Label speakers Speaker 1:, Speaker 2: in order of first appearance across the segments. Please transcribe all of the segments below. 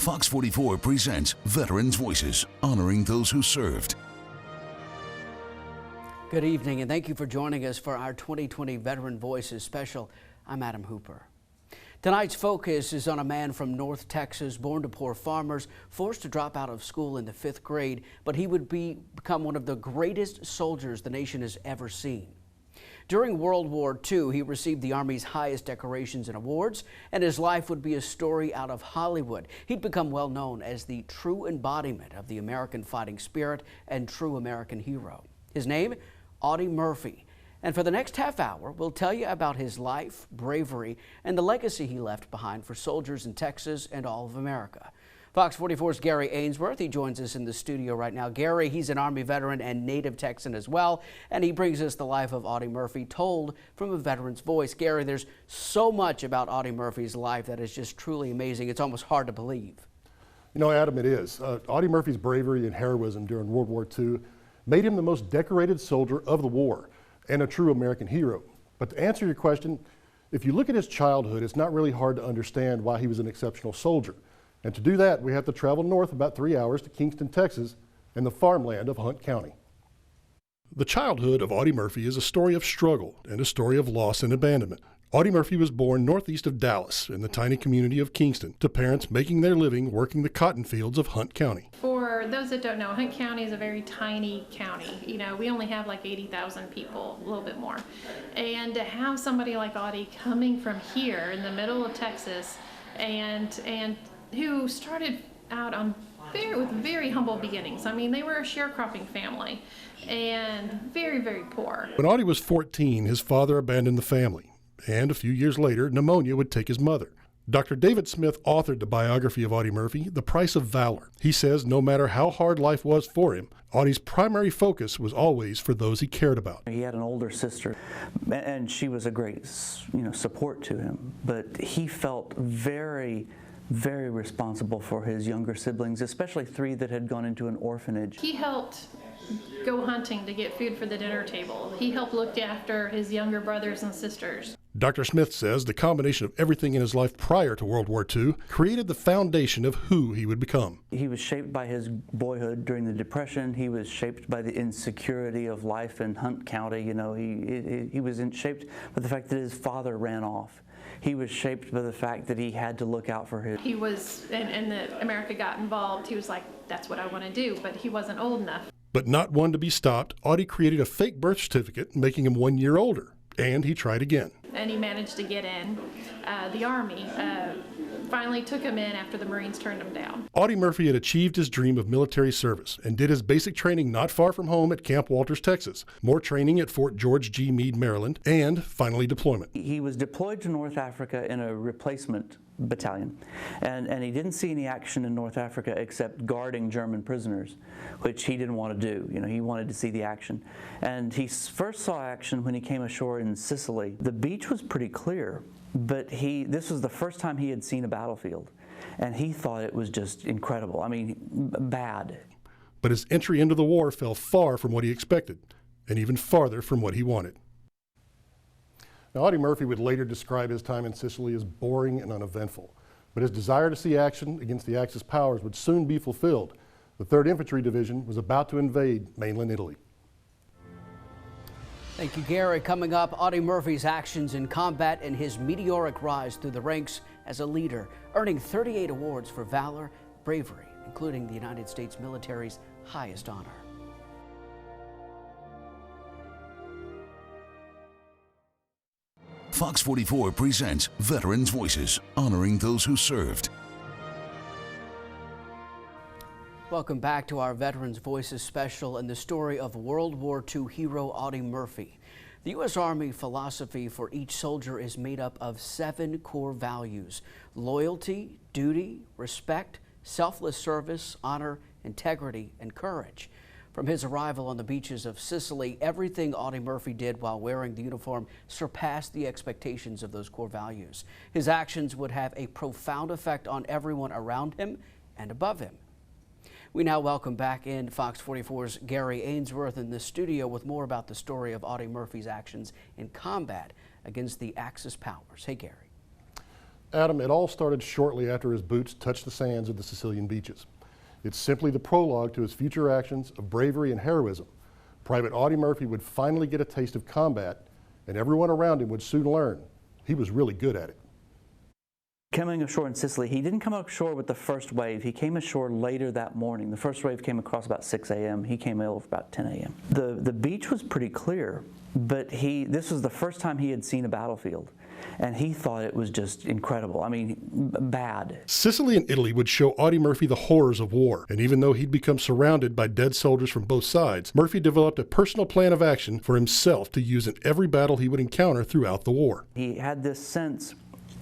Speaker 1: Fox 44 presents Veterans Voices, honoring those who served.
Speaker 2: Good evening, and thank you for joining us for our 2020 Veteran Voices special. I'm Adam Hooper. Tonight's focus is on a man from North Texas, born to poor farmers, forced to drop out of school in the 5th grade, but he would become one of the greatest soldiers the nation has ever seen. During World War II, he received the Army's highest decorations and awards, and his life would be a story out of Hollywood. He'd become well known as the true embodiment of the American fighting spirit and true American hero. His name, Audie Murphy. And for the next half hour, we'll tell you about his life, bravery, and the legacy he left behind for soldiers in Texas and all of America. Fox 44's Gary Ainsworth, he joins us in the studio right now. Gary, he's an Army veteran and native Texan as well, and he brings us the life of Audie Murphy told from a veteran's voice. Gary, there's so much about Audie Murphy's life that is just truly amazing. It's almost hard to believe.
Speaker 3: You know, Adam, it is. Audie Murphy's bravery and heroism during World War II made him the most decorated soldier of the war and a true American hero. But to answer your question, if you look at his childhood, it's not really hard to understand why he was an exceptional soldier. And to do that, we have to travel north about 3 hours to Kingston, Texas, and the farmland of Hunt County. The childhood of Audie Murphy is a story of struggle and a story of loss and abandonment. Audie Murphy was born northeast of Dallas in the tiny community of Kingston to parents making their living working the cotton fields of Hunt County.
Speaker 4: For those that don't know, Hunt County is a very tiny county. You know, we only have like 80,000 people, a little bit more. And to have somebody like Audie coming from here in the middle of Texas and who started out on with very humble beginnings. I mean, they were a sharecropping family and very, very poor.
Speaker 3: When Audie was 14, his father abandoned the family, and a few years later, pneumonia would take his mother. Dr. David Smith authored the biography of Audie Murphy, The Price of Valor. He says no matter how hard life was for him, Audie's primary focus was always for those he cared about.
Speaker 5: He had an older sister, and she was a great, support to him, but he felt very responsible for his younger siblings, especially 3 that had gone into an orphanage.
Speaker 4: He helped go hunting to get food for the dinner table. He helped look after his younger brothers and sisters.
Speaker 3: Dr. Smith says the combination of everything in his life prior to World War II created the foundation of who he would become.
Speaker 5: He was shaped by his boyhood during the Depression. He was shaped by the insecurity of life in Hunt County. You know, he was shaped by the fact that his father ran off. He was shaped by the fact that he had to look out for his.
Speaker 4: He was, and that America got involved, he was like, that's what I want to do, but he wasn't old enough.
Speaker 3: But not one to be stopped, Audie created a fake birth certificate, making him 1 year older, and he tried again.
Speaker 4: And he managed to get in. The Army finally took him in after the Marines turned him down.
Speaker 3: Audie Murphy had achieved his dream of military service and did his basic training not far from home at Camp Walters, Texas, more training at Fort George G. Meade, Maryland, and finally deployment.
Speaker 5: He was deployed to North Africa in a replacement battalion, and he didn't see any action in North Africa except guarding German prisoners, which he didn't want to do. You know, he wanted to see the action. And he first saw action when he came ashore in Sicily. The beach was pretty clear, but this was the first time he had seen a battlefield, and he thought it was just incredible. I mean, bad.
Speaker 3: But his entry into the war fell far from what he expected, and even farther from what he wanted. Now, Audie Murphy would later describe his time in Sicily as boring and uneventful, but his desire to see action against the Axis powers would soon be fulfilled. The 3rd Infantry Division was about to invade mainland Italy.
Speaker 2: Thank you, Gary. Coming up, Audie Murphy's actions in combat and his meteoric rise through the ranks as a leader, earning 38 awards for valor, bravery, including the United States military's highest honor.
Speaker 1: Fox 44 presents Veterans Voices, honoring those who served.
Speaker 2: Welcome back to our Veterans Voices special and the story of World War II hero Audie Murphy. The U.S. Army philosophy for each soldier is made up of 7 core values: loyalty, duty, respect, selfless service, honor, integrity, and courage. From his arrival on the beaches of Sicily, everything Audie Murphy did while wearing the uniform surpassed the expectations of those core values. His actions would have a profound effect on everyone around him and above him. We now welcome back in Fox 44's Gary Ainsworth in the studio with more about the story of Audie Murphy's actions in combat against the Axis powers. Hey, Gary.
Speaker 3: Adam, it all started shortly after his boots touched the sands of the Sicilian beaches. It's simply the prologue to his future actions of bravery and heroism. Private Audie Murphy would finally get a taste of combat, and everyone around him would soon learn he was really good at it.
Speaker 5: Coming ashore in Sicily, he didn't come ashore with the first wave. He came ashore later that morning. The first wave came across about 6 a.m. He came over about 10 a.m. The beach was pretty clear, but this was the first time he had seen a battlefield. And he thought it was just incredible. I mean, bad.
Speaker 3: Sicily and Italy would show Audie Murphy the horrors of war. And even though he'd become surrounded by dead soldiers from both sides, Murphy developed a personal plan of action for himself to use in every battle he would encounter throughout the war.
Speaker 5: He had this sense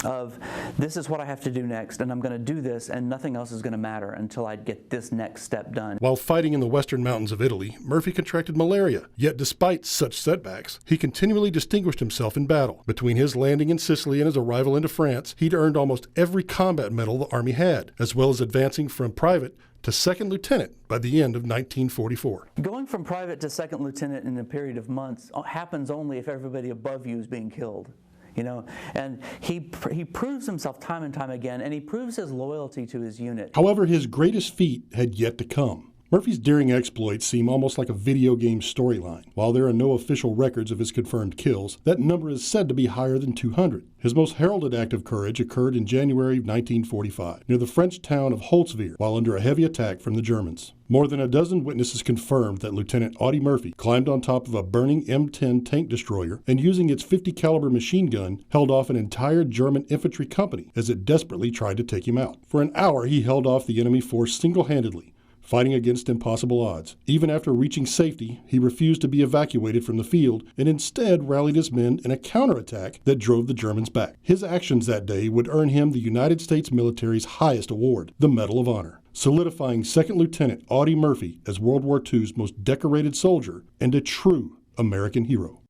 Speaker 5: of, this is what I have to do next, and I'm going to do this, and nothing else is going to matter until I get this next step done.
Speaker 3: While fighting in the western mountains of Italy, Murphy contracted malaria. Yet despite such setbacks, he continually distinguished himself in battle. Between his landing in Sicily and his arrival into France, he'd earned almost every combat medal the Army had, as well as advancing from private to second lieutenant by the end of 1944.
Speaker 5: Going from private to second lieutenant in a period of months happens only if everybody above you is being killed. You know, and he proves himself time and time again, and he proves his loyalty to his unit.
Speaker 3: However, his greatest feat had yet to come. Murphy's daring exploits seem almost like a video game storyline. While there are no official records of his confirmed kills, that number is said to be higher than 200. His most heralded act of courage occurred in January of 1945, near the French town of Holtzwihr, while under a heavy attack from the Germans. More than a dozen witnesses confirmed that Lieutenant Audie Murphy climbed on top of a burning M10 tank destroyer and, using its .50 caliber machine gun, held off an entire German infantry company as it desperately tried to take him out. For an hour, he held off the enemy force single-handedly, fighting against impossible odds. Even after reaching safety, he refused to be evacuated from the field and instead rallied his men in a counterattack that drove the Germans back. His actions that day would earn him the United States military's highest award, the Medal of Honor, solidifying Second Lieutenant Audie Murphy as World War II's most decorated soldier and a true American hero.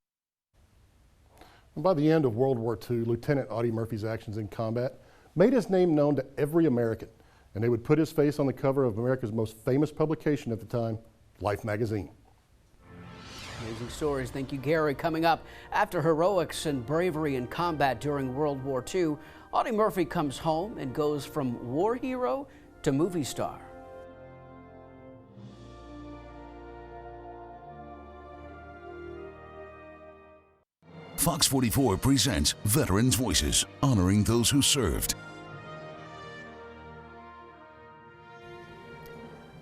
Speaker 3: And by the end of World War II, Lieutenant Audie Murphy's actions in combat made his name known to every American, and they would put his face on the cover of America's most famous publication at the time, Life magazine.
Speaker 2: Amazing stories. Thank you, Gary. Coming up, after heroics and bravery in combat during World War II, Audie Murphy comes home and goes from war hero to movie star.
Speaker 1: Fox 44 presents Veterans Voices, honoring those who served.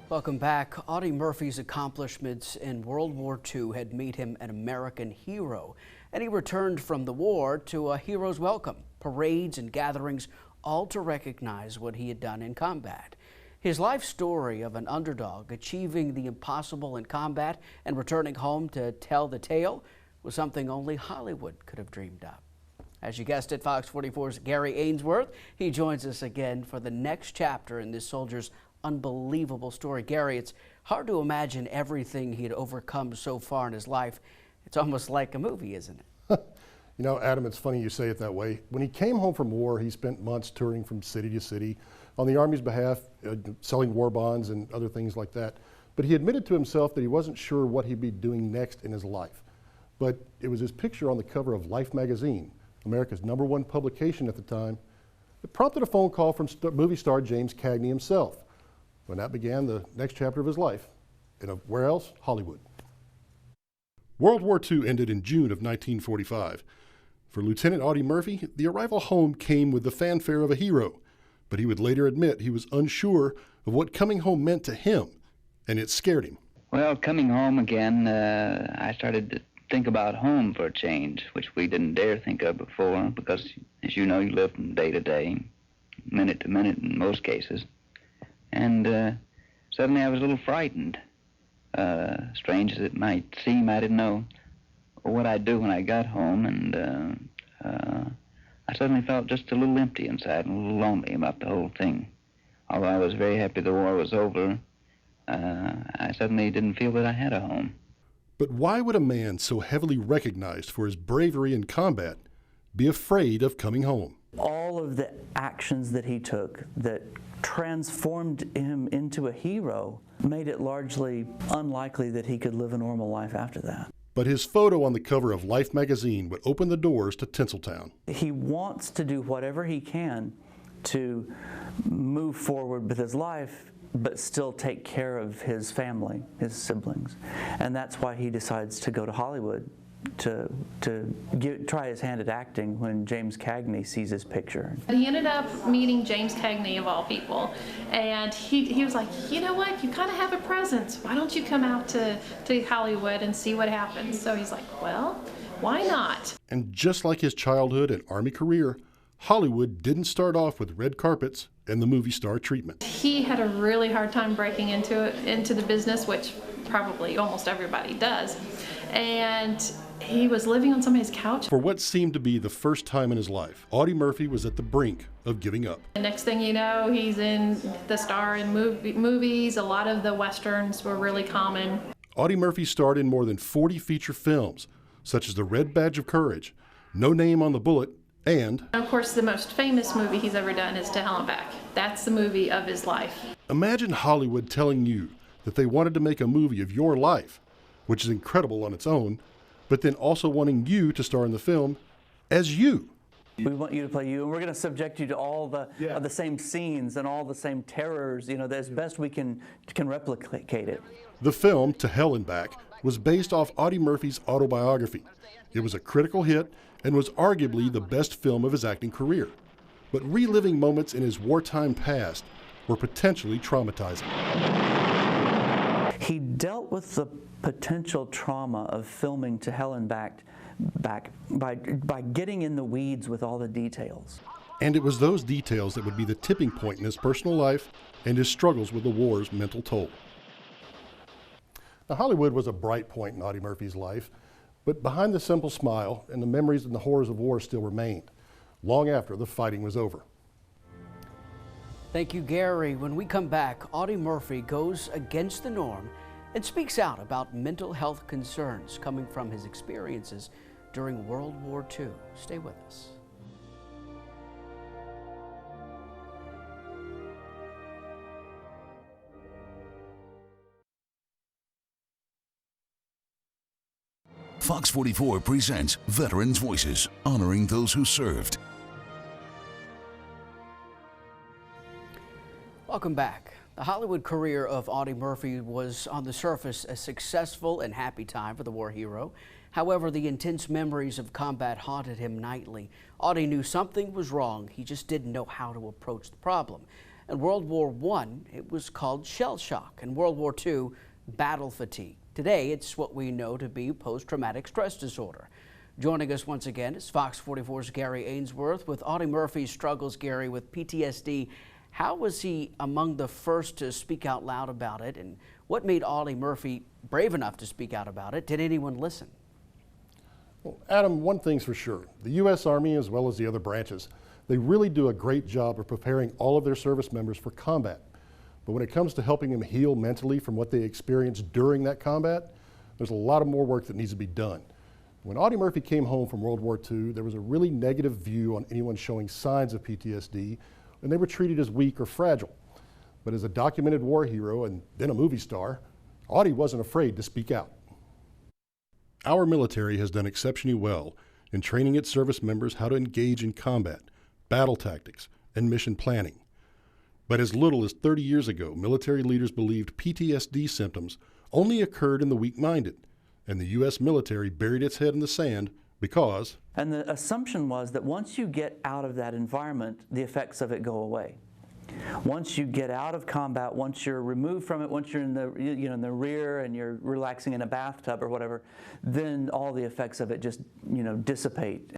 Speaker 2: Welcome back. Audie Murphy's accomplishments in World War II had made him an American hero, and he returned from the war to a hero's welcome, parades and gatherings, all to recognize what he had done in combat. His life story of an underdog achieving the impossible in combat and returning home to tell the tale was something only Hollywood could have dreamed up. As you guessed it, Fox 44's Gary Ainsworth, he joins us again for the next chapter in this soldier's unbelievable story. Gary, it's hard to imagine everything he had overcome so far in his life. It's almost like a movie, isn't it?
Speaker 3: You know, Adam, it's funny you say it that way. When he came home from war, he spent months touring from city to city on the Army's behalf, selling war bonds and other things like that. But he admitted to himself that he wasn't sure what he'd be doing next in his life. But it was his picture on the cover of Life magazine, America's #1 publication at the time, that prompted a phone call from movie star James Cagney himself. When that began the next chapter of his life, where else? Hollywood. World War II ended in June of 1945. For Lieutenant Audie Murphy, the arrival home came with the fanfare of a hero, but he would later admit he was unsure of what coming home meant to him, and it scared him.
Speaker 6: Well, coming home again, I started to think about home for a change, which we didn't dare think of before, because, as you know, you live from day to day, minute to minute in most cases. And suddenly I was a little frightened. Strange as it might seem, I didn't know what I'd do when I got home, and I suddenly felt just a little empty inside and a little lonely about the whole thing. Although I was very happy the war was over, I suddenly didn't feel that I had a home.
Speaker 3: But why would a man so heavily recognized for his bravery in combat be afraid of coming home?
Speaker 5: All of the actions that he took that transformed him into a hero made it largely unlikely that he could live a normal life after that.
Speaker 3: But his photo on the cover of Life magazine would open the doors to Tinseltown.
Speaker 5: He wants to do whatever he can to move forward with his life, but still take care of his family, his siblings. And that's why he decides to go to Hollywood to try his hand at acting when James Cagney sees his picture.
Speaker 4: He ended up meeting James Cagney, of all people, and he was like, you know what, you kind of have a presence. Why don't you come out to Hollywood and see what happens? So he's like, well, why not?
Speaker 3: And just like his childhood and Army career, Hollywood didn't start off with red carpets and the movie star treatment.
Speaker 4: He had a really hard time breaking into the business, which probably almost everybody does. And he was living on somebody's couch.
Speaker 3: For what seemed to be the first time in his life, Audie Murphy was at the brink of giving up.
Speaker 4: The next thing you know, he's the star in movies. A lot of the Westerns were really common.
Speaker 3: Audie Murphy starred in more than 40 feature films, such as The Red Badge of Courage, No Name on the Bullet, and
Speaker 4: Of course, the most famous movie he's ever done is To Hell and Back. That's the movie of his life.
Speaker 3: imagine Hollywood telling you that they wanted to make a movie of your life, which is incredible on its own, but then also wanting you to star in the film as you.
Speaker 5: We want you to play you, and we're going to subject you to all the same scenes and all the same terrors, as best we can replicate it.
Speaker 3: The film, To Hell and Back, was based off Audie Murphy's autobiography. It was a critical hit and was arguably the best film of his acting career. But reliving moments in his wartime past were potentially traumatizing.
Speaker 5: He dealt with the potential trauma of filming To Hell and Back by getting in the weeds with all the details.
Speaker 3: And it was those details that would be the tipping point in his personal life and his struggles with the war's mental toll. Now, Hollywood was a bright point in Audie Murphy's life, but behind the simple smile and the memories and the horrors of war still remained, long after the fighting was over.
Speaker 2: Thank you, Gary. When we come back, Audie Murphy goes against the norm and speaks out about mental health concerns coming from his experiences during World War II. Stay with us.
Speaker 1: Fox 44 presents Veterans Voices, honoring those who served.
Speaker 2: Welcome back. The Hollywood career of Audie Murphy was on the surface a successful and happy time for the war hero. However, the intense memories of combat haunted him nightly. Audie knew something was wrong. He just didn't know how to approach the problem. In World War I, it was called shell shock. In World War II, battle fatigue. Today, it's what we know to be post-traumatic stress disorder. Joining us once again is Fox 44's Gary Ainsworth with Audie Murphy's struggles, Gary, with PTSD. How was he among the first to speak out loud about it, and what made Audie Murphy brave enough to speak out about it? Did anyone listen?
Speaker 3: Well, Adam, one thing's for sure. The U.S. Army, as well as the other branches, they really do a great job of preparing all of their service members for combat. But when it comes to helping them heal mentally from what they experienced during that combat, there's a lot of more work that needs to be done. When Audie Murphy came home from World War II, there was a really negative view on anyone showing signs of PTSD, and they were treated as weak or fragile. But as a documented war hero and then a movie star, Audie wasn't afraid to speak out. Our military has done exceptionally well in training its service members how to engage in combat, battle tactics, and mission planning. But as little as 30 years ago, military leaders believed PTSD symptoms only occurred in the weak-minded, and the U.S. military buried its head in the sand because...
Speaker 5: And the assumption was that once you get out of that environment, the effects of it go away. Once you get out of combat, once you're removed from it, once you're in the, in the rear and you're relaxing in a bathtub or whatever, then all the effects of it just, dissipate.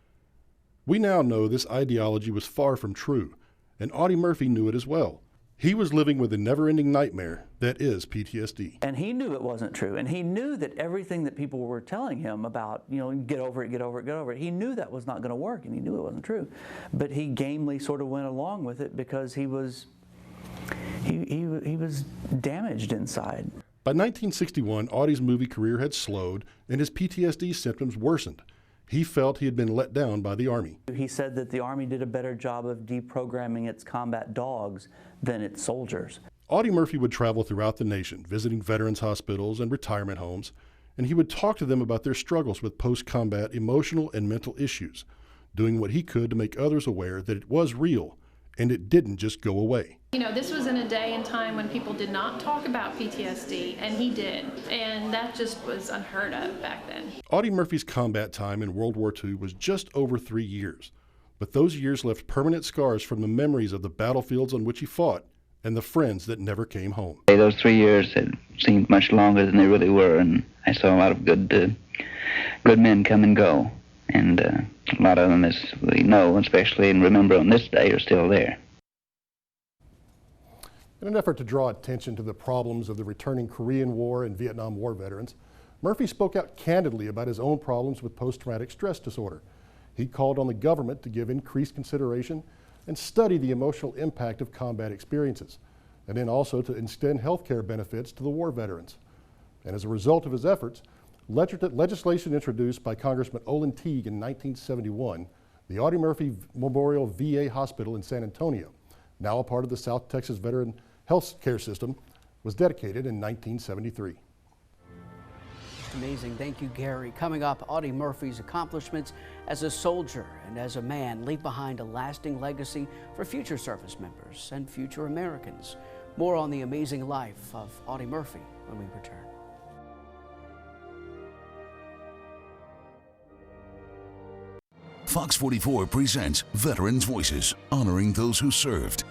Speaker 3: We now know this ideology was far from true, and Audie Murphy knew it as well. He was living with the never-ending nightmare that is PTSD.
Speaker 5: And he knew it wasn't true, and he knew that everything that people were telling him about, get over it, get over it, get over it, he knew that was not going to work, and he knew it wasn't true. But he gamely sort of went along with it because he was damaged inside.
Speaker 3: By 1961, Audie's movie career had slowed, and his PTSD symptoms worsened. He felt he had been let down by the Army.
Speaker 5: He said that the Army did a better job of deprogramming its combat dogs than its soldiers.
Speaker 3: Audie Murphy would travel throughout the nation, visiting veterans hospitals and retirement homes, and he would talk to them about their struggles with post-combat emotional and mental issues, doing what he could to make others aware that it was real and it didn't just go away.
Speaker 4: You know, this was in a day and time when people did not talk about PTSD, and he did, and that just was unheard of back then.
Speaker 3: Audie Murphy's combat time in World War II was just over 3 years, but those years left permanent scars from the memories of the battlefields on which he fought and the friends that never came home.
Speaker 6: Those 3 years had seemed much longer than they really were, and I saw a lot of good men come and go, and a lot of them, as we know, especially and remember on this day, are still there.
Speaker 3: In an effort to draw attention to the problems of the returning Korean War and Vietnam War veterans, Murphy spoke out candidly about his own problems with post-traumatic stress disorder. He called on the government to give increased consideration and study the emotional impact of combat experiences, and then also to extend health care benefits to the war veterans. And as a result of his efforts, legislation introduced by Congressman Olin Teague in 1971, the Audie Murphy Memorial VA Hospital in San Antonio, now a part of the South Texas Veteran Health Care System, was dedicated in 1973.
Speaker 2: Amazing. Thank you, Gary. Coming up, Audie Murphy's accomplishments as a soldier and as a man leave behind a lasting legacy for future service members and future Americans. More on the amazing life of Audie Murphy when we return.
Speaker 1: Fox 44 presents Veterans Voices, honoring those who served.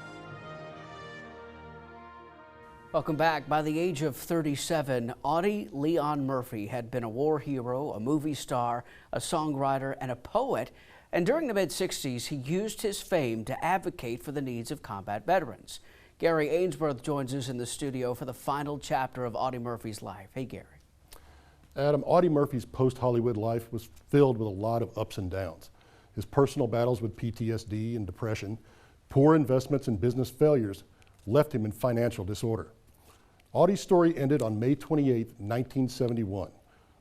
Speaker 2: Welcome back. By the age of 37, Audie Leon Murphy had been a war hero, a movie star, a songwriter, and a poet. And during the mid-60s, he used his fame to advocate for the needs of combat veterans. Gary Ainsworth joins us in the studio for the final chapter of Audie Murphy's life. Hey, Gary.
Speaker 3: Adam, Audie Murphy's post-Hollywood life was filled with a lot of ups and downs. His personal battles with PTSD and depression, poor investments and business failures left him in financial disorder. Audie's story ended on May 28, 1971,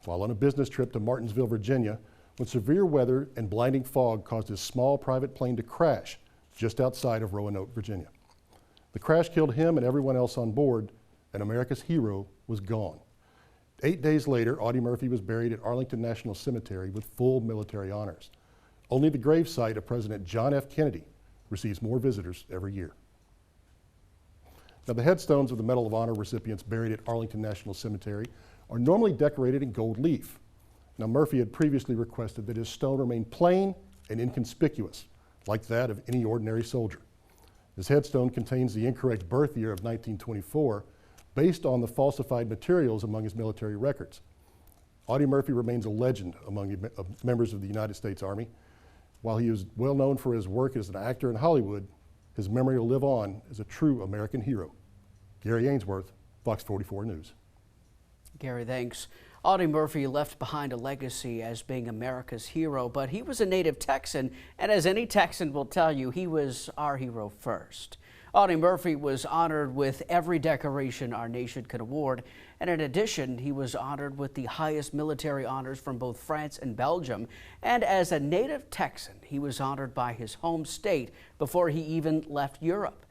Speaker 3: while on a business trip to Martinsville, Virginia, when severe weather and blinding fog caused his small private plane to crash just outside of Roanoke, Virginia. The crash killed him and everyone else on board, and America's hero was gone. 8 days later, Audie Murphy was buried at Arlington National Cemetery with full military honors. Only the gravesite of President John F. Kennedy receives more visitors every year. Now, the headstones of the Medal of Honor recipients buried at Arlington National Cemetery are normally decorated in gold leaf. Now, Murphy had previously requested that his stone remain plain and inconspicuous, like that of any ordinary soldier. His headstone contains the incorrect birth year of 1924, based on the falsified materials among his military records. Audie Murphy remains a legend among members of the United States Army. While he is well known for his work as an actor in Hollywood, his memory will live on as a true American hero. Gary Ainsworth, Fox 44 News.
Speaker 2: Gary, thanks. Audie Murphy left behind a legacy as being America's hero, but he was a native Texan, and as any Texan will tell you, he was our hero first. Audie Murphy was honored with every decoration our nation could award, and in addition, he was honored with the highest military honors from both France and Belgium. And as a native Texan, he was honored by his home state before he even left Europe.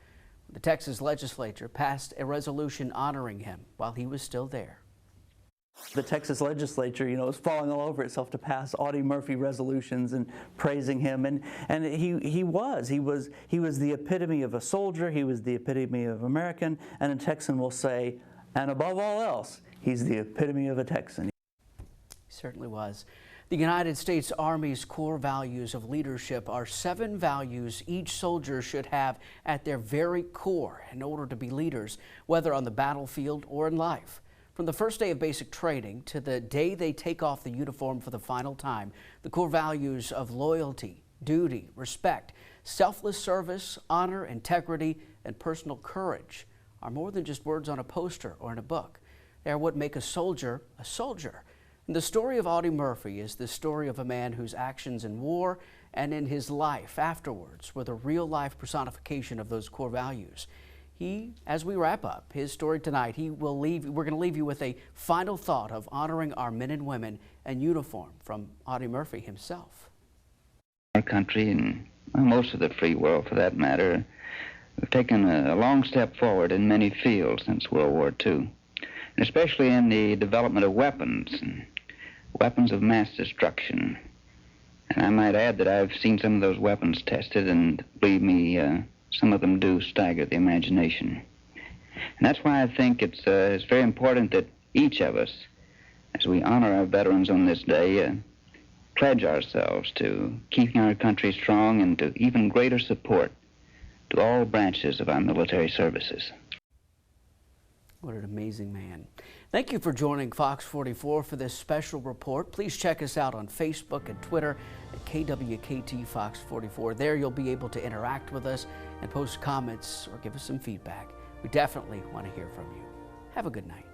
Speaker 2: The Texas legislature passed a resolution honoring him while he was still there.
Speaker 5: The Texas legislature, was falling all over itself to pass Audie Murphy resolutions and praising him, and he was the epitome of a soldier. He was the epitome of American, and a Texan will say, and above all else, he's the epitome of a Texan.
Speaker 2: He certainly was. The United States Army's core values of leadership are 7 values each soldier should have at their very core in order to be leaders, whether on the battlefield or in life. From the first day of basic training to the day they take off the uniform for the final time, the core values of loyalty, duty, respect, selfless service, honor, integrity, and personal courage are more than just words on a poster or in a book. They are what make a soldier a soldier. And the story of Audie Murphy is the story of a man whose actions in war and in his life afterwards were the real-life personification of those core values. As we wrap up his story tonight, we're going to leave you with a final thought of honoring our men and women in uniform from Audie Murphy himself.
Speaker 6: Our country, and most of the free world for that matter, have taken a long step forward in many fields since World War II. and especially in the development of weapons, and weapons of mass destruction. And I might add that I've seen some of those weapons tested, and believe me, some of them do stagger the imagination. And that's why I think it's very important that each of us, as we honor our veterans on this day, pledge ourselves to keeping our country strong and to even greater support to all branches of our military services.
Speaker 2: What an amazing man. Thank you for joining Fox 44 for this special report. Please check us out on Facebook and Twitter at KWKT Fox 44. There you'll be able to interact with us and post comments or give us some feedback. We definitely want to hear from you. Have a good night.